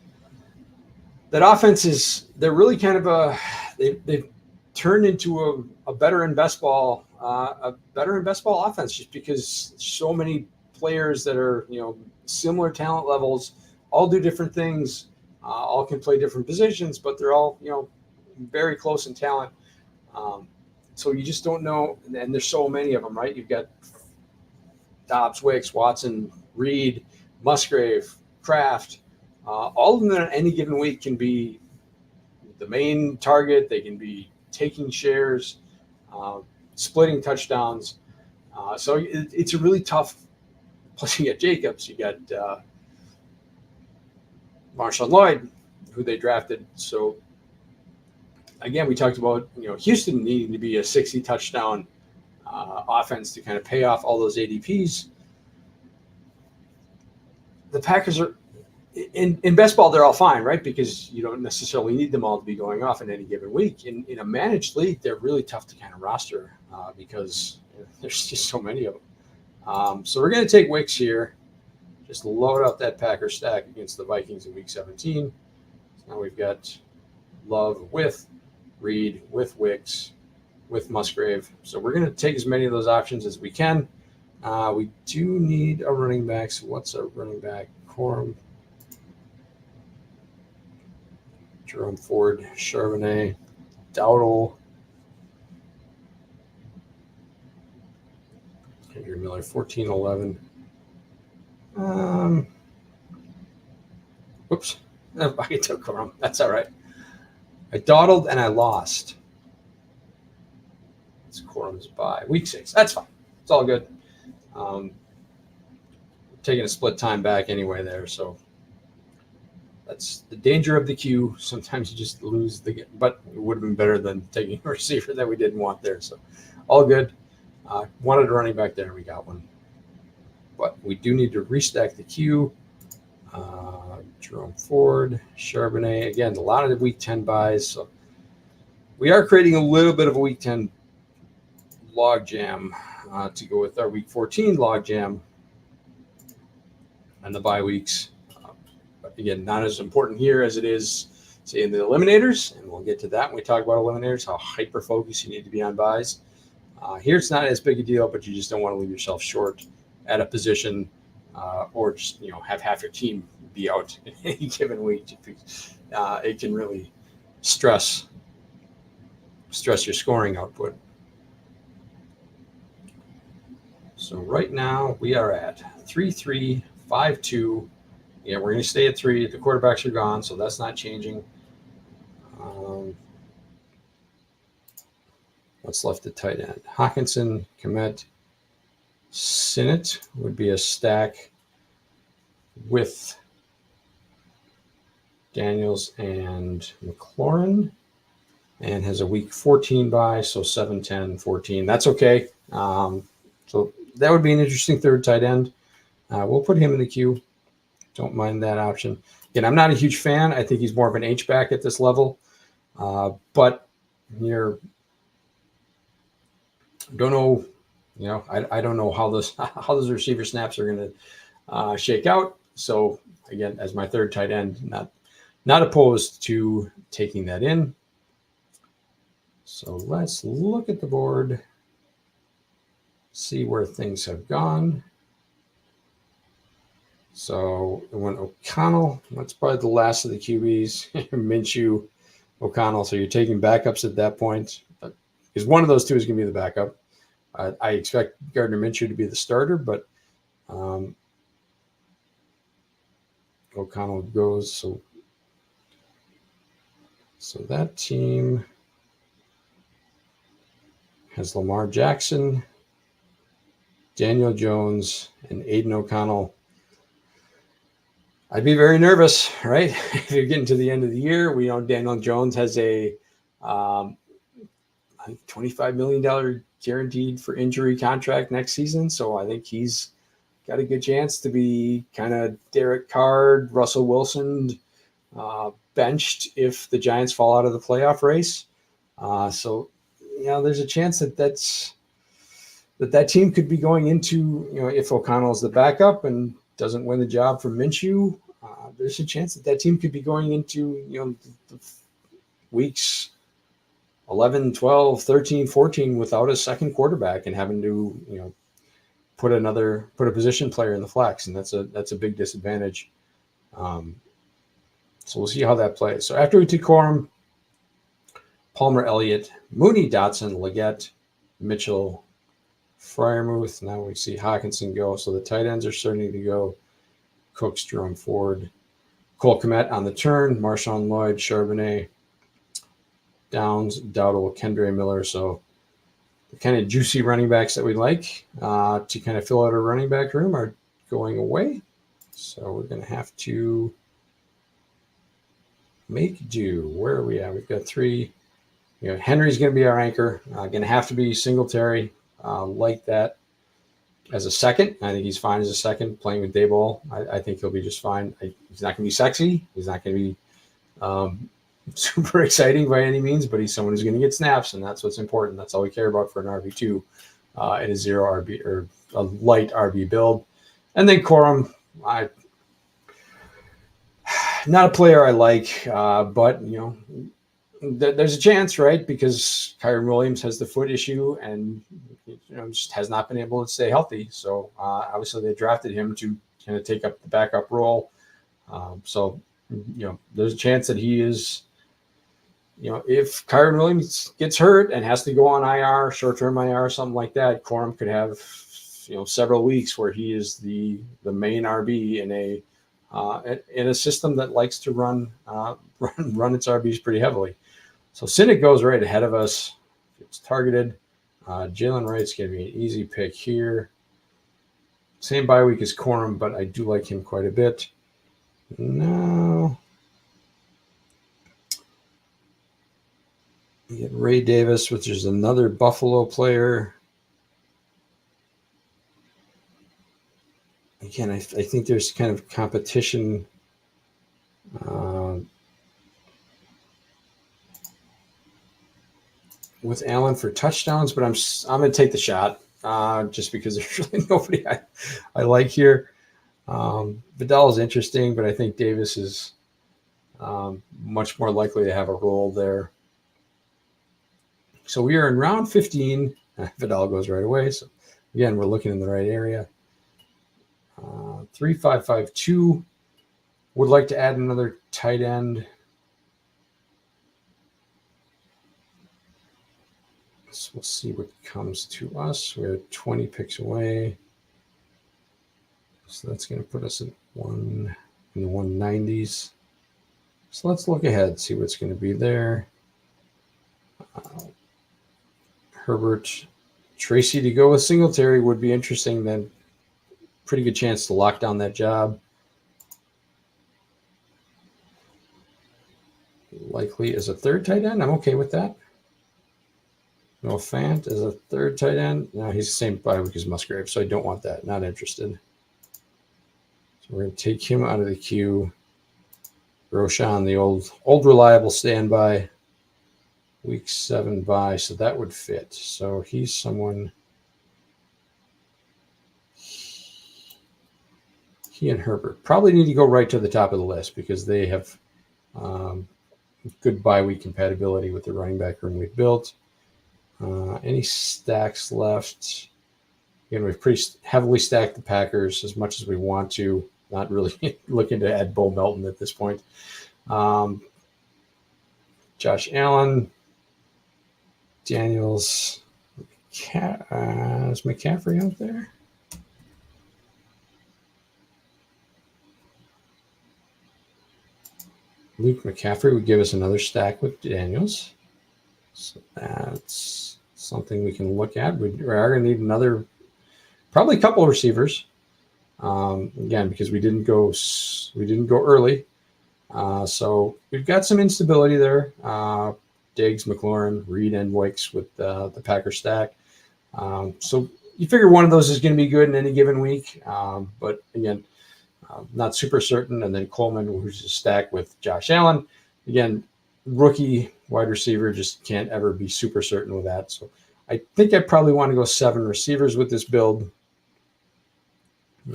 that offense they're really kind of they've turned into a better in best ball offense just because so many players that are similar talent levels all do different things, all can play different positions, but they're all very close in talent. So you just don't know, and there's so many of them, right? You've got Doubs, Wicks, Watson, Reed, Musgrave, Kraft. All of them on any given week can be the main target. They can be taking shares, splitting touchdowns. So it's a really tough. Plus, you got Jacobs. You got Marshawn Lloyd, who they drafted. So again, we talked about Houston needing to be a 60 touchdown offense to kind of pay off all those ADPs. The Packers are in best ball, they're all fine, right? Because you don't necessarily need them all to be going off in any given week. In a managed league, they're really tough to kind of roster because there's just so many of them. So we're going to take Wicks here. Just load out that Packer stack against the Vikings in Week 17. So now we've got Love with Reed, with Wicks, with Musgrave. So we're going to take as many of those options as we can. We do need a running back. So what's a running back? Corum, Jerome Ford, Charbonnet, Dowdle, Andrew Miller, 14-11. Whoops. I took Corum. That's all right. I dawdled and I lost. It's Corum's bye. Week 6. That's fine. It's all good. Taking a split time back anyway there, so that's the danger of the queue. Sometimes you just lose but it would have been better than taking a receiver that we didn't want there. So all good. Wanted a running back there. We got one. But we do need to restack the queue. Jerome Ford, Charbonnet. Again, a lot of the Week 10 buys. So we are creating a little bit of a Week 10 log jam to go with our Week 14 log jam and the bye weeks. But again, not as important here as it is, say, in the eliminators. And we'll get to that when we talk about eliminators, how hyper-focused you need to be on buys. Here it's not as big a deal, but you just don't want to leave yourself short at a position or just have half your team be out in any given week. It can really stress your scoring output. So right now we are at 3-3, 5-2. Yeah, we're going to stay at 3. The quarterbacks are gone, so that's not changing. What's left at tight end? Hawkinson, Komet, Sinnott would be a stack with Daniels and McLaurin, and has a Week 14 bye, so 7, 10, 14. That's okay. So that would be an interesting third tight end. We'll put him in the queue. Don't mind that option. Again, I'm not a huge fan. I think he's more of an H-back at this level. But you're don't know, I don't know how those receiver snaps are going to shake out. So again, as my third tight end, not opposed to taking that in. So let's look at the board, see where things have gone. So it went O'Connell. That's probably the last of the QBs. Minshew, O'Connell. So you're taking backups at that point. Because one of those two is going to be the backup. I expect Gardner Minshew to be the starter, but O'Connell goes. So that team has Lamar Jackson, Daniel Jones, and Aiden O'Connell. I'd be very nervous, right? If you're getting to the end of the year, we know Daniel Jones has a $25 million guaranteed for injury contract next season. So I think he's got a good chance to be kind of Derek Carr, Russell Wilson, benched if the Giants fall out of the playoff race. So there's a chance that team could be going into, if O'Connell's the backup and doesn't win the job from Minshew, there's a chance that team could be going into, the weeks 11, 12, 13, 14 without a second quarterback and having to, put a position player in the flex. And that's a big disadvantage. So we'll see how that plays. So after we took Corum, Palmer, Elliott, Mooney, Dotson, Leggett, Mitchell, Freiermuth. Now we see Hawkinson go. So the tight ends are starting to go. Cooks, Jerome Ford, Cole Kmet on the turn, Marshawn Lloyd, Charbonnet, Downs, Dowdle, Kendre Miller. So the kind of juicy running backs that we like to kind of fill out our running back room are going away. So we're going to have to make do. Where are we at? We've got three. Henry's going to be our anchor. Going to have to be Singletary like that as a second. I think he's fine as a second playing with Dayball. I think he'll be just fine. He's not going to be sexy. He's not going to be super exciting by any means, but he's someone who's going to get snaps, and that's what's important. That's all we care about for an RB2 in a zero RB or a light RB build. And then Corum, not a player I like, but there's a chance, right? Because Kyren Williams has the foot issue and just has not been able to stay healthy. So obviously they drafted him to kind of take up the backup role. So there's a chance that he is, if Kyren Williams gets hurt and has to go on IR, short-term IR, something like that, Corum could have several weeks where he is the main RB in a system that likes to run its RBs pretty heavily. So Cynic goes right ahead of us. It's targeted. Jaylen Wright's going to be an easy pick here. Same bye week as Corum, but I do like him quite a bit. No. You get Ray Davis, which is another Buffalo player. Again, I think there's kind of competition. With Allen for touchdowns, but I'm going to take the shot just because there's really nobody I like here. Vidal is interesting, but I think Davis is much more likely to have a role there. So we are in round 15. Vidal goes right away. So again, we're looking in the right area. 3-5-5-2. Would like to add another tight end. So we'll see what comes to us. We're 20 picks away. So that's going to put us in the 190s. So let's look ahead, see what's going to be there. Herbert, Tracy to go with Singletary would be interesting. Then pretty good chance to lock down that job. Likely as a third tight end. I'm okay with that. Noah Fant as a third tight end. No, he's the same bye week as Musgrave, so I don't want that. Not interested. So we're going to take him out of the queue. Roshan, the old reliable standby. Week 7 bye, so that would fit. So he's someone. He and Herbert probably need to go right to the top of the list because they have good bye week compatibility with the running back room we've built. Any stacks left? Again, we've pretty heavily stacked the Packers as much as we want to. Not really looking to add Bo Melton at this point. Josh Allen, Daniels, is McCaffery out there? Luke McCaffery would give us another stack with Daniels. So that's something we can look at. We are going to need probably a couple of receivers. Again, because we didn't go early. So we've got some instability there. Diggs, McLaurin, Reed, and Wicks with the Packer stack. So you figure one of those is going to be good in any given week. But again, not super certain. And then Coleman, who's a stack with Josh Allen. Again, rookie wide receiver, just can't ever be super certain with that. So I think I probably want to go 7 receivers with this build.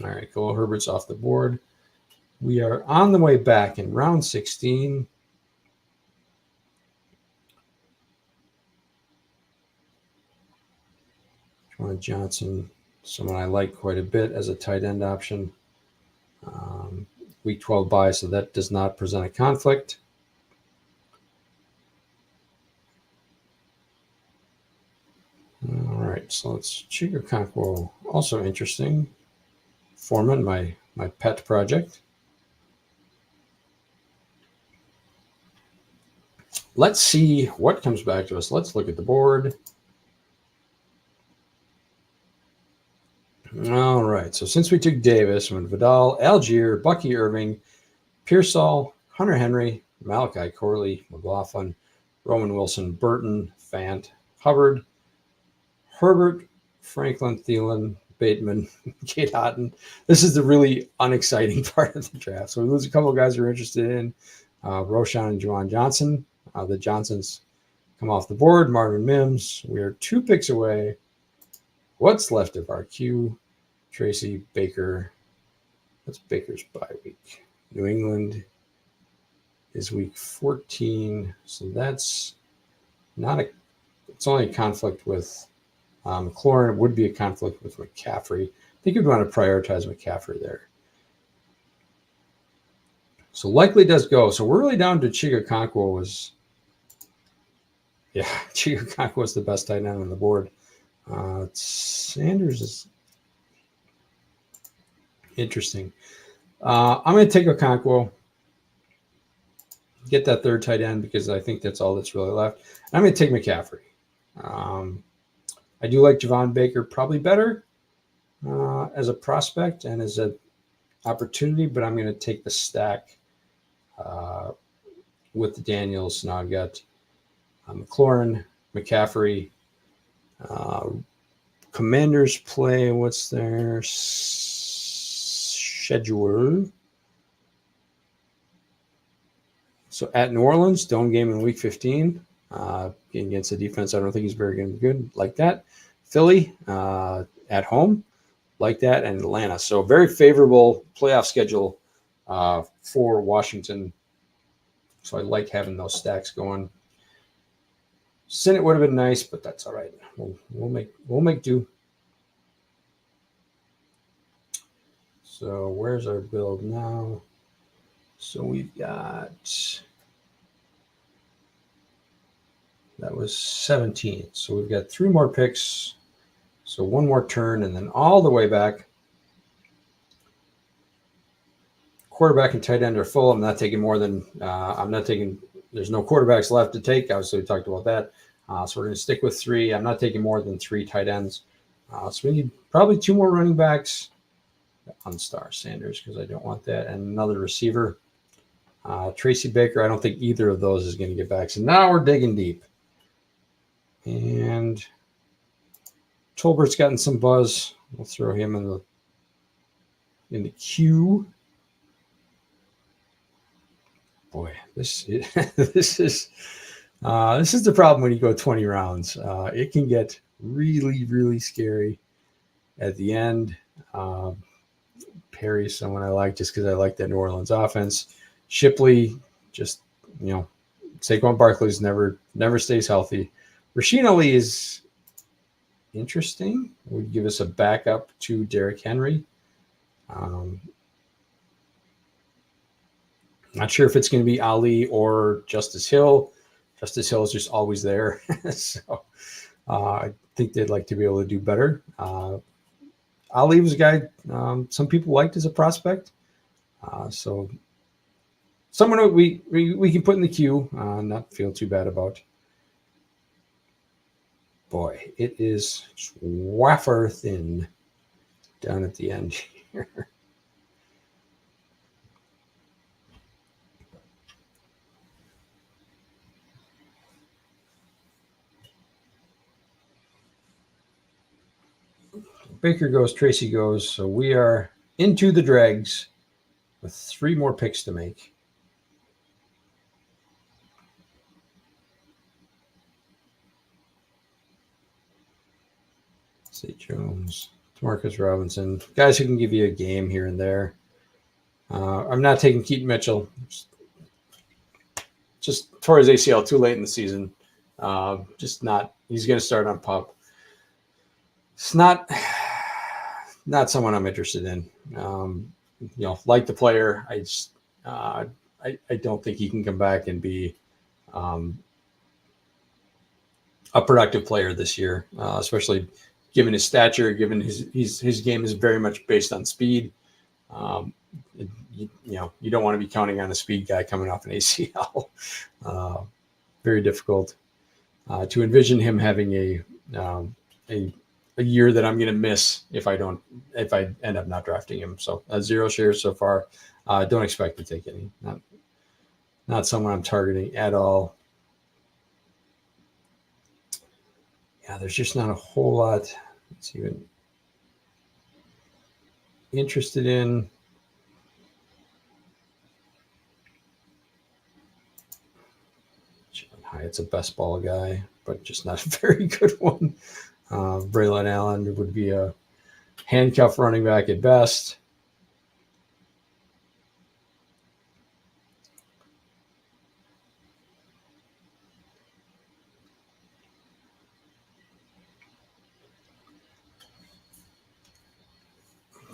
All right, Khalil Herbert's off the board. We are on the way back in round 16. Juwan Johnson, someone I like quite a bit as a tight end option. Week 12 bye, so that does not present a conflict. All right, so let's Chig Okonkwo, also interesting. Foreman, my pet project. Let's see what comes back to us. Let's look at the board. All right, so since we took Davis, went Vidal, Algier, Bucky Irving, Pearsall, Hunter Henry, Malachi Corley, McLaughlin, Roman Wilson, Burton, Fant, Hubbard, Herbert, Franklin, Thielen, Bateman, Kate Houghton. This is the really unexciting part of the draft. So we lose a couple of guys we're interested in. Roshan and Juwan Johnson. The Johnsons come off the board. Marvin Mims. We are 2 picks away. What's left of our queue? Tracy, Baker. That's Baker's bye week. New England is week 14. So that's it's only a conflict with McLaurin. It would be a conflict with McCaffery. I think you'd want to prioritize McCaffery there. So likely does go. So we're really down to Chig Okonkwo Chig Okonkwo was the best tight end on the board. Sanders is interesting. I'm going to take Okonkwo, get that third tight end because I think that's all that's really left. I'm going to take McCaffery. I do like Javon Baker probably better as a prospect and as an opportunity, but I'm going to take the stack with the Daniels. Now I've got McLaurin, McCaffery, Commanders play. What's their schedule? So at New Orleans, dome game in week 15. Against a defense I don't think he's very good. Like that. Philly at home. Like that. And Atlanta. So very favorable playoff schedule for Washington. So I like having those stacks going. Senate would have been nice, but that's all right. We'll make do. So where's our build now? So we've got that was 17. So we've got 3 more picks. So 1 more turn, and then all the way back. Quarterback and tight end are full. I'm not taking more than there's no quarterbacks left to take. Obviously, we talked about that. So we're going to stick with 3. I'm not taking more than 3 tight ends. So we need probably 2 more running backs. Unstar Sanders because I don't want that. And another receiver. Tracy Baker, I don't think either of those is going to get back. So now we're digging deep. And Tolbert's gotten some buzz. We'll throw him in the queue. Boy, this is this is the problem when you go 20 rounds. It can get really, really scary at the end. Perry's someone I like just because I like that New Orleans offense. Shipley, just, Saquon Barkley's never stays healthy. Rasheen Ali is interesting. Would give us a backup to Derrick Henery. Not sure if it's going to be Ali or Justice Hill. Justice Hill is just always there. So I think they'd like to be able to do better. Ali was a guy some people liked as a prospect. So someone we can put in the queue, not feel too bad about. Boy, it is wafer thin down at the end here. Baker goes, Tracy goes. So we are into the dregs with 3 more picks to make. Say Jones, Marcus Robinson, guys who can give you a game here and there. I'm not taking Keaton Mitchell. Just tore his ACL too late in the season. Just not. He's going to start on PUP. It's not someone I'm interested in. Like the player, I just I don't think he can come back and be a productive player this year, especially given his stature, given his game is very much based on speed. You don't want to be counting on a speed guy coming off an ACL. Very difficult to envision him having a year that I'm going to miss if I end up not drafting him. So 0 shares so far. Don't expect to take any. Not someone I'm targeting at all. Yeah, there's just not a whole lot that's even interested in. Jaylen Hyatt's a best ball guy, but just not a very good one. Braylon Allen would be a handcuff running back at best.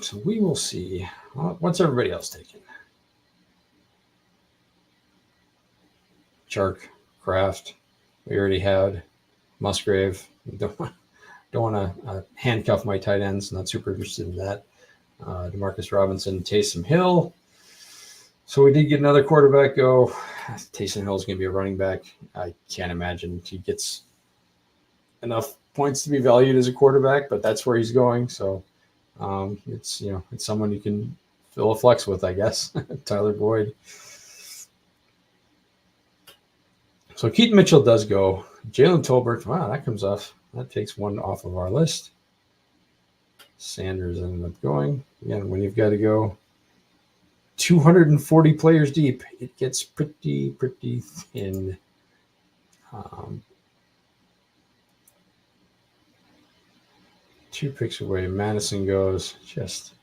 So we will see. What's everybody else taking? Chark, Kraft, we already had. Musgrave. Don't want to handcuff my tight ends. Not super interested in that. Demarcus Robinson, Taysom Hill. So we did get another quarterback go. Taysom Hill is going to be a running back. I can't imagine he gets enough points to be valued as a quarterback, but that's where he's going. So it's someone you can fill a flex with, I guess. Tyler Boyd. So Keaton Mitchell does go. Jalen Tolbert, wow, that comes off. That takes one off of our list. Sanders ended up going. Again, when you've got to go 240 players deep, it gets pretty thin. 2 picks away. Madison goes. Just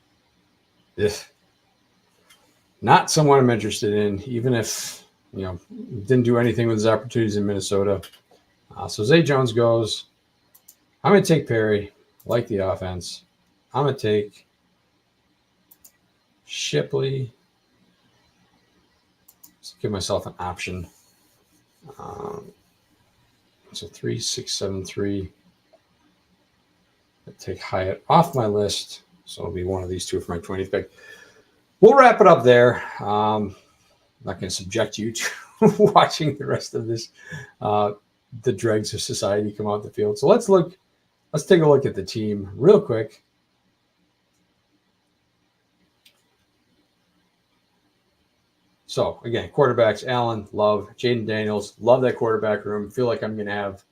not someone I'm interested in, even if didn't do anything with his opportunities in Minnesota. So Zay Jones goes. I'm going to take Perry. Like the offense. I'm going to take Shipley. Let's give myself an option. So 3, 6, 7, 3. I'll take Hyatt off my list. So it'll be one of these 2 for my 20th pick. We'll wrap it up there. I'm not going to subject you to watching the rest of this, the dregs of society come out the field. So let's take a look at the team real quick. So again, quarterbacks, Allen, love, Jayden Daniels, love that quarterback room. Feel like I'm going to have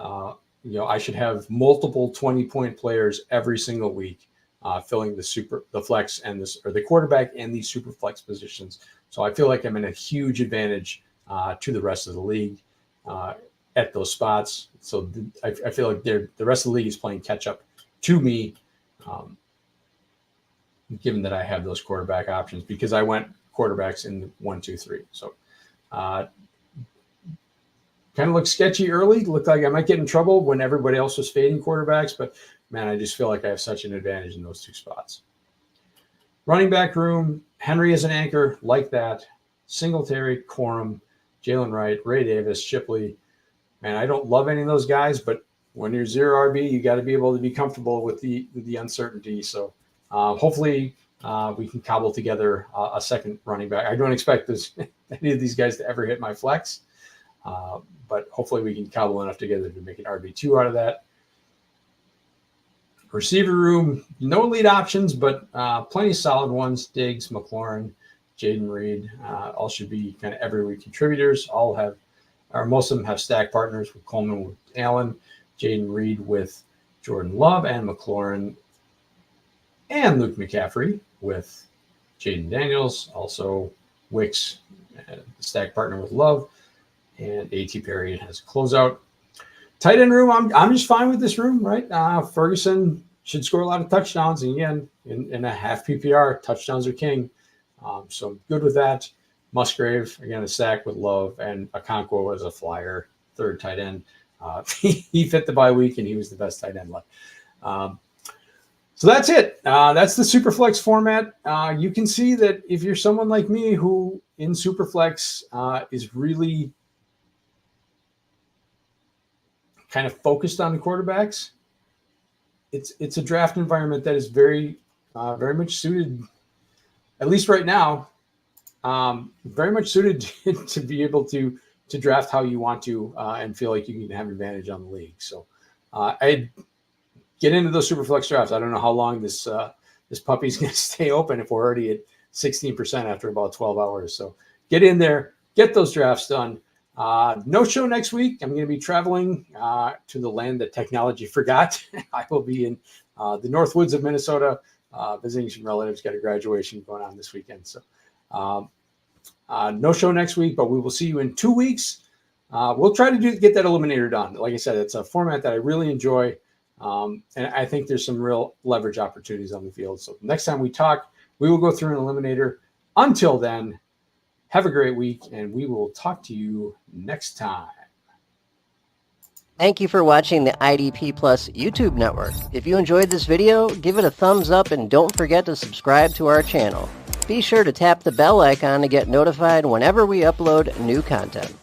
I should have multiple 20-point players every single week filling the flex and the quarterback and the super flex positions. So I feel like I'm in a huge advantage to the rest of the league at those spots. So I feel like the rest of the league is playing catch up to me, given that I have those quarterback options because I went quarterbacks in 1, 2, 3. So kind of looked sketchy early. Looked like I might get in trouble when everybody else was fading quarterbacks, but man, I just feel like I have such an advantage in those two spots. Running back room, Henry as an anchor, like that. Singletary, Corum, Jaylen Wright, Ray Davis, Shipley. Man, I don't love any of those guys, but when you're 0 RB, you got to be able to be comfortable with the uncertainty. So hopefully we can cobble together a second running back. I don't expect any of these guys to ever hit my flex, but hopefully we can cobble enough together to make an RB2 out of that. Receiver room, no lead options, but plenty of solid ones. Diggs, McLaurin, Jayden Reed, all should be kind of every week contributors. Most of them have stack partners with Coleman with Allen, Jayden Reed with Jordan Love, and McLaurin and Luke McCaffery with Jaden Daniels. Also, Wicks, stack partner with Love, and A.T. Perry has a closeout. Tight end room, I'm just fine with this room, right? Ferguson should score a lot of touchdowns. And again, in a half PPR, touchdowns are king. So I'm good with that. Musgrave, again, a stack with Love, and Okonkwo as a flyer, third tight end. He fit the bye week, and he was the best tight end left. So that's it. That's the Superflex format. You can see that if you're someone like me who in Superflex is really kind of focused on the quarterbacks, it's a draft environment that is very much suited, at least right now, very much suited to be able to draft how you want to and feel like you can have advantage on the league. So I get into those Superflex drafts. I don't know how long this puppy's going to stay open if we're already at 16% after about 12 hours. So get in there, get those drafts done. No show next week. I'm going to be traveling to the land that technology forgot. I will be in the North Woods of Minnesota, visiting some relatives. Got a graduation going on this weekend. So no show next week, but we will see you in 2 weeks. We'll try to get that eliminator done. Like I said, it's a format that I really enjoy. And I think there's some real leverage opportunities on the field. So next time we talk, we will go through an eliminator. Until then, have a great week, and we will talk to you next time. Thank you for watching the IDP Plus YouTube network. If you enjoyed this video, give it a thumbs up and don't forget to subscribe to our channel. Be sure to tap the bell icon to get notified whenever we upload new content.